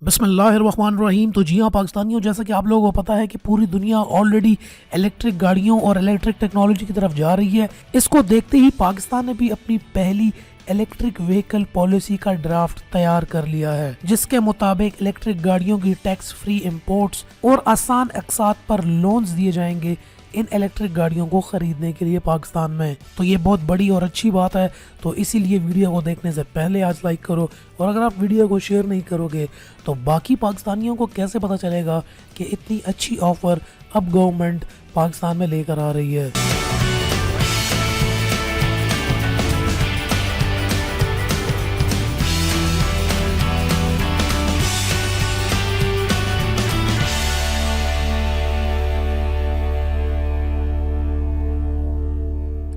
बिस्मिल्लाहिर्रहमानिर्रहीम। तो जी हाँ पाकिस्तानियों, जैसा कि आप लोगों को पता है कि पूरी दुनिया ऑलरेडी इलेक्ट्रिक गाड़ियों और इलेक्ट्रिक टेक्नोलॉजी की तरफ जा रही है। इसको देखते ही पाकिस्तान ने भी अपनी पहली इलेक्ट्रिक व्हीकल पॉलिसी का ड्राफ्ट तैयार कर लिया है, जिसके मुताबिक इलेक्ट्रिक गाड़ियों की टैक्स फ्री इंपोर्ट्स और आसान अकसात पर लोन्स दिए जाएंगे इन इलेक्ट्रिक गाड़ियों को खरीदने के लिए पाकिस्तान में। तो ये बहुत बड़ी और अच्छी बात है। तो इसीलिए वीडियो को देखने से पहले आज लाइक करो, और अगर आप वीडियो को शेयर नहीं करोगे तो बाकी पाकिस्तानियों को कैसे पता चलेगा कि इतनी अच्छी ऑफर अब गवर्नमेंट पाकिस्तान में लेकर आ रही है।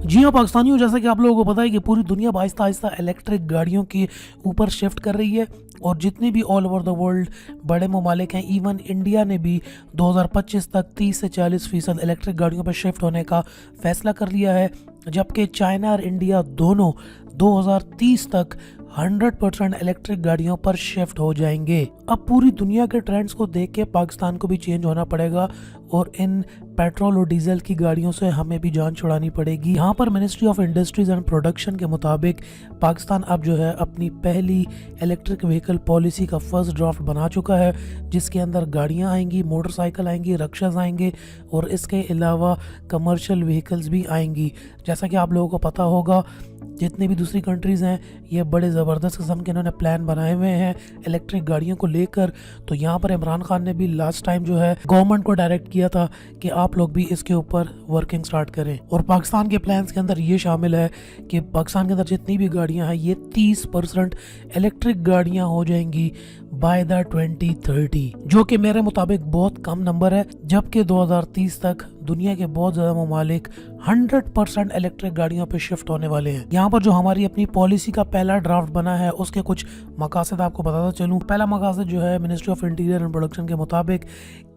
जी हाँ पाकिस्तानियों, जैसा कि आप लोगों को पता है कि पूरी दुनिया आहिस्ता आहिस्ता इलेक्ट्रिक गाड़ियों के ऊपर शिफ्ट कर रही है, और जितने भी ऑल ओवर द वर्ल्ड बड़े ममालिक हैं, इवन इंडिया ने भी 2025 तक 30 से 40% इलेक्ट्रिक गाड़ियों पर शिफ्ट होने का फैसला कर लिया है, जबकि चाइना और इंडिया दोनों 2030 तक 100% इलेक्ट्रिक गाड़ियों पर शिफ्ट हो जाएंगे। अब पूरी दुनिया के ट्रेंड्स को देख के पाकिस्तान को भी चेंज होना पड़ेगा, और इन पेट्रोल और डीजल की गाड़ियों से हमें भी जान छुड़ानी पड़ेगी। यहाँ पर ministry of industries and production के मुताबिक पाकिस्तान अब जो है अपनी पहली इलेक्ट्रिक व्हीकल पॉलिसी का फर्स्ट ड्राफ्ट बना चुका है, जिसके अंदर गाड़ियाँ आएंगी, मोटरसाइकिल आएंगी, रक्शाज आएंगे, और इसके अलावा कमर्शियल व्हीकल्स भी आएंगी। जैसा कि आप लोगों को पता होगा, जितनी भी दूसरी कंट्रीज़ हैं ये बड़े ज़बरदस्त किस्म के इन्होंने प्लान बनाए हुए हैं इलेक्ट्रिक गाड़ियों को लेकर। तो यहाँ पर इमरान खान ने भी लास्ट टाइम जो है गवर्नमेंट को डायरेक्ट किया था कि आप लोग भी इसके ऊपर वर्किंग स्टार्ट करें, और पाकिस्तान के प्लान्स के अंदर ये शामिल है कि पाकिस्तान के अंदर जितनी भी गाड़ियाँ हैं ये 30% इलेक्ट्रिक गाड़ियाँ हो जाएंगी बाय द 2030, जो कि मेरे मुताबिक बहुत कम नंबर है, जबकि 2030 तक दुनिया के बहुत ज़्यादा ममालिक 100% इलेक्ट्रिक गाड़ियों पे शिफ्ट होने वाले हैं। यहाँ पर जो हमारी अपनी पॉलिसी का पहला ड्राफ्ट बना है उसके कुछ मकासद आपको बताता चलूँ। पहला मकासद जो है ministry of interior and production के मुताबिक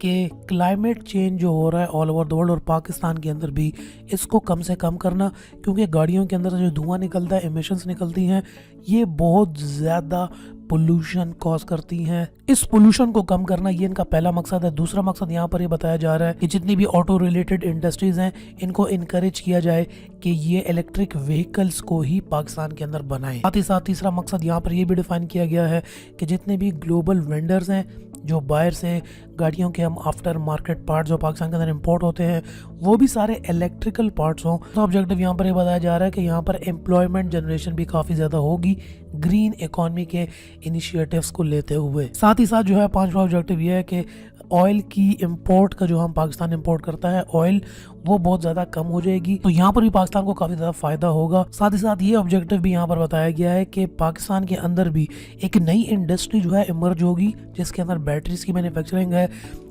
कि क्लाइमेट चेंज जो हो रहा है ऑल ओवर द वर्ल्ड और पाकिस्तान के अंदर भी, इसको कम से कम करना, क्योंकि गाड़ियों के अंदर से जो धुआं निकलता है, एमिशंस निकलती हैं, ये बहुत ज़्यादा पोल्यूशन कॉज करती हैं। इस पोल्यूशन को कम करना ये इनका पहला मकसद है। दूसरा मकसद यहाँ पर ये बताया जा रहा है कि जितनी भी ऑटो रिलेटेड इंडस्ट्रीज हैं इनको इनकरेज किया जाए कि ये इलेक्ट्रिक व्हीकल्स को ही पाकिस्तान के अंदर बनाएं। साथ ही साथ तीसरा मकसद यहाँ पर ये भी डिफाइन किया गया है कि जितने भी ग्लोबल वेंडर्स हैं जो बाहर से गाड़ियों के हम आफ्टर मार्केट पार्ट्स जो पाकिस्तान के अंदर इंपोर्ट होते हैं वो भी सारे इलेक्ट्रिकल पार्ट्स हों। तो ऑब्जेक्टिव यहाँ पर ये बताया जा रहा है कि यहाँ पर एम्प्लॉयमेंट जनरेशन भी काफ़ी ज़्यादा होगी ग्रीन इकोनॉमी के इनिशिएटिव्स को लेते हुए। साथ ही साथ जो है पांचवा ऑब्जेक्टिव ये है कि ऑयल की इंपोर्ट का जो हम पाकिस्तान इंपोर्ट करता है ऑयल, वो बहुत ज़्यादा कम हो जाएगी। तो यहाँ पर भी पाकिस्तान को काफ़ी ज़्यादा फ़ायदा होगा। साथ ही साथ ये ऑब्जेक्टिव भी यहाँ पर बताया गया है कि पाकिस्तान के अंदर भी एक नई इंडस्ट्री जो है इमर्ज होगी, जिसके अंदर बैटरीज की मैन्युफैक्चरिंग है,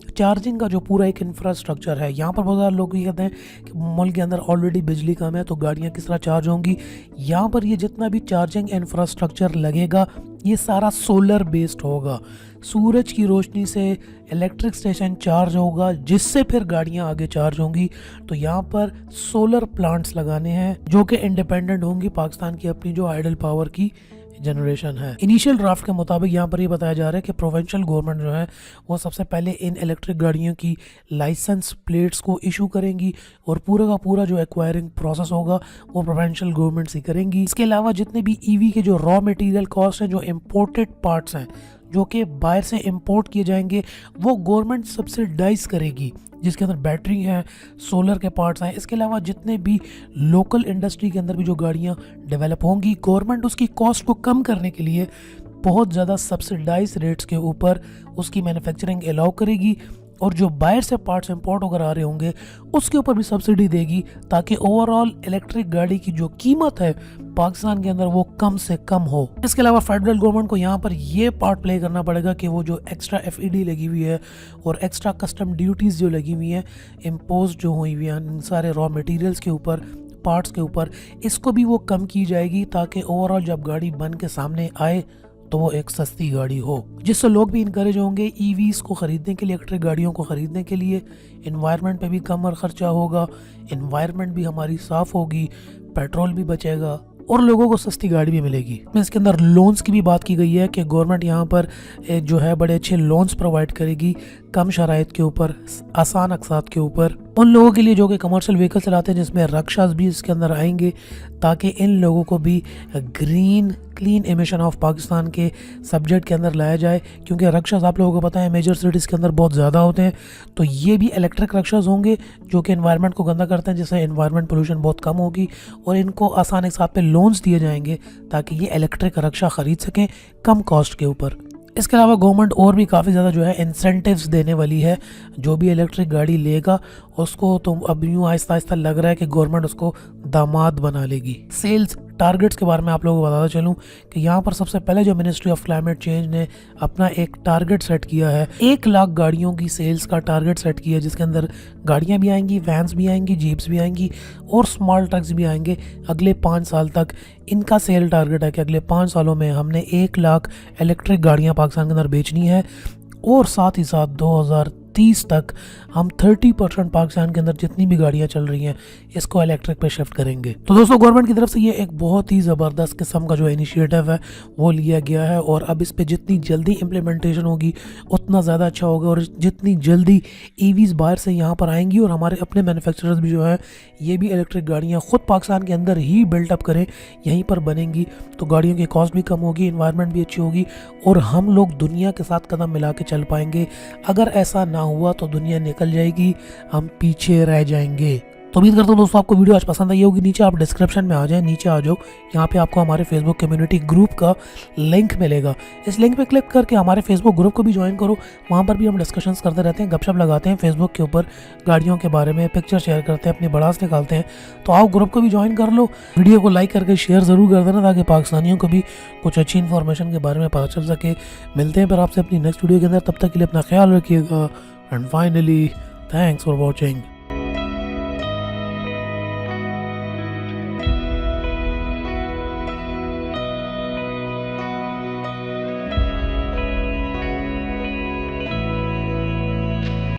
चार्जिंग का जो पूरा एक इंफ्रास्ट्रक्चर है। यहाँ पर बहुत ज़्यादा लोग ये कहते हैं कि मुल्क के अंदर ऑलरेडी बिजली कम है तो गाड़ियाँ किस तरह चार्ज होंगी। यहाँ पर ये जितना भी चार्जिंग इंफ्रास्ट्रक्चर लगेगा ये सारा सोलर बेस्ड होगा। सूरज की रोशनी से इलेक्ट्रिक स्टेशन चार्ज होगा, जिससे फिर गाड़ियाँ आगे चार्ज होंगी। तो यहाँ पर सोलर प्लांट्स लगाने हैं जो कि इंडिपेंडेंट होंगी पाकिस्तान की अपनी जो आइडल पावर की जनरेशन है। इनिशियल ड्राफ्ट के मुताबिक यहाँ पर ये बताया जा रहा है कि प्रोविंशियल गवर्नमेंट जो है वो सबसे पहले इन इलेक्ट्रिक गाड़ियों की लाइसेंस प्लेट्स को इशू करेंगी, और पूरा का पूरा जो एक्वायरिंग प्रोसेस होगा वो प्रोविंशियल गवर्नमेंट्स ही करेंगी। इसके अलावा जितने भी ईवी के जो रॉ मटेरियल कॉस्ट हैं, जो इम्पोर्टेड पार्ट्स हैं जो कि बाहर से इंपोर्ट किए जाएंगे, वो गवर्नमेंट सब्सिडाइज करेगी, जिसके अंदर बैटरी है, सोलर के पार्ट्स हैं। इसके अलावा जितने भी लोकल इंडस्ट्री के अंदर भी जो गाड़ियाँ डेवलप होंगी, गवर्नमेंट उसकी कॉस्ट को कम करने के लिए बहुत ज़्यादा सब्सिडाइज रेट्स के ऊपर उसकी मैन्युफैक्चरिंग अलाउ करेगी, और जो बाहर से पार्ट्स इंपोर्ट होकर आ रहे होंगे उसके ऊपर भी सब्सिडी देगी, ताकि ओवरऑल इलेक्ट्रिक गाड़ी की जो कीमत है पाकिस्तान के अंदर वो कम से कम हो। इसके अलावा फेडरल गवर्नमेंट को यहाँ पर ये पार्ट प्ले करना पड़ेगा कि वो जो एक्स्ट्रा FED लगी हुई है और एक्स्ट्रा कस्टम ड्यूटीज़ जो लगी हुई हैं, इम्पोज जो हुई हुई हैं इन सारे रॉ मटेरियल्स के ऊपर, पार्ट्स के ऊपर, इसको भी वो कम की जाएगी, ताकि ओवरऑल जब गाड़ी बन के सामने आए तो वो एक सस्ती गाड़ी हो, जिससे लोग भी इनकरेज होंगे EVs को ख़रीदने के लिए, इलेक्ट्रिक गाड़ियों को ख़रीदने के लिए। इन्वायरमेंट पे भी कम खर्चा होगा, इन्वायरमेंट भी हमारी साफ़ होगी, पेट्रोल भी बचेगा, और लोगों को सस्ती गाड़ी भी मिलेगी। इसके अंदर लोन्स की भी बात की गई है कि गवर्नमेंट यहाँ पर जो है बड़े अच्छे लोन्स प्रोवाइड करेगी कम शराइत के ऊपर, आसान अक़सात के ऊपर, उन लोगों के लिए जो कि कमर्शियल व्हीकल चलाते हैं, जिसमें रक्षास भी इसके अंदर आएंगे, ताकि इन लोगों को भी green clean emission of Pakistan के सब्जेक्ट के अंदर लाया जाए। क्योंकि रक्षास आप लोगों को पता है मेजर सिटीज़ के अंदर बहुत ज़्यादा होते हैं, तो ये भी इलेक्ट्रिक रक्षास होंगे जो कि एनवायरनमेंट को गंदा करते हैं, जिससे एनवायरनमेंट पोल्यूशन बहुत कम होगी, और इनको आसान एक साथ पे लोन्स दिए जाएंगे ताकि ये इलेक्ट्रिक रक्षा ख़रीद सकें कम कॉस्ट के ऊपर। इसके अलावा गवर्नमेंट और भी काफ़ी ज़्यादा जो है इंसेंटिव्स देने वाली है। जो भी इलेक्ट्रिक गाड़ी लेगा उसको, तो अब यूँ आहिस्ता आहिस्ता लग रहा है कि गवर्नमेंट उसको दामाद बना लेगी। सेल्स टारगेट्स के बारे में आप लोगों को बताता चलूँ कि यहाँ पर सबसे पहले जो मिनिस्ट्री ऑफ क्लाइमेट चेंज ने अपना एक टारगेट सेट किया है, 1 लाख गाड़ियों की सेल्स का टारगेट सेट किया है, जिसके अंदर गाड़ियाँ भी आएंगी, वैन्स भी आएंगी, जीप्स भी आएंगी और स्मॉल ट्रक्स भी आएंगे। अगले 5 साल तक इनका सेल टारगेट है कि अगले 5 सालों में हमने 1 लाख इलेक्ट्रिक गाड़ियाँ पाकिस्तान के अंदर बेचनी है, और साथ ही साथ 2030 तक हम 30% पाकिस्तान के अंदर जितनी भी गाड़ियां चल रही हैं इसको इलेक्ट्रिक पे शिफ्ट करेंगे। तो दोस्तों गवर्नमेंट की तरफ से ये एक बहुत ही ज़बरदस्त किस्म का जो इनिशिएटिव है वो लिया गया है, और अब इस पे जितनी जल्दी इम्प्लीमेंटेशन होगी उतना ज़्यादा अच्छा होगा, और जितनी जल्दी ईवीज़ बाहर से यहाँ पर आएंगी और हमारे अपने मैन्युफैक्चरर्स भी जो है ये भी इलेक्ट्रिक गाड़ियाँ खुद पाकिस्तान के अंदर ही बिल्टअप करें, यहीं पर बनेंगी, तो गाड़ियों की कॉस्ट भी कम होगी, इन्वायरमेंट भी अच्छी होगी, और हम लोग दुनिया के साथ कदम मिला के चल पाएंगे। अगर ऐसा ना हुआ तो दुनिया निकल जाएगी, हम पीछे रह जाएंगे। तो उम्मीद करता हूँ दोस्तों आपको वीडियो आज पसंद आई होगी। नीचे आप डिस्क्रिप्शन में आ जाएं, नीचे आ जाओ, यहाँ पे आपको हमारे फेसबुक कम्युनिटी ग्रुप का लिंक मिलेगा। इस लिंक पे क्लिक करके हमारे फेसबुक ग्रुप को भी ज्वाइन करो, वहाँ पर भी हम डिस्कशंस करते रहते हैं, गपशप लगाते हैं फेसबुक के ऊपर, गाड़ियों के बारे में पिक्चर शेयर करते हैं, अपनी बड़ास निकालते हैं। तो आओ ग्रुप को भी ज्वाइन कर लो, वीडियो को लाइक करके शेयर ज़रूर कर देना ताकि पाकिस्तानियों को भी कुछ अच्छी इन्फॉर्मेशन के बारे में पता चल सके। मिलते हैं फिर आपसे अपनी नेक्स्ट वीडियो के अंदर, तब तक के लिए अपना ख्याल रखिएगा, and finally thanks for watching.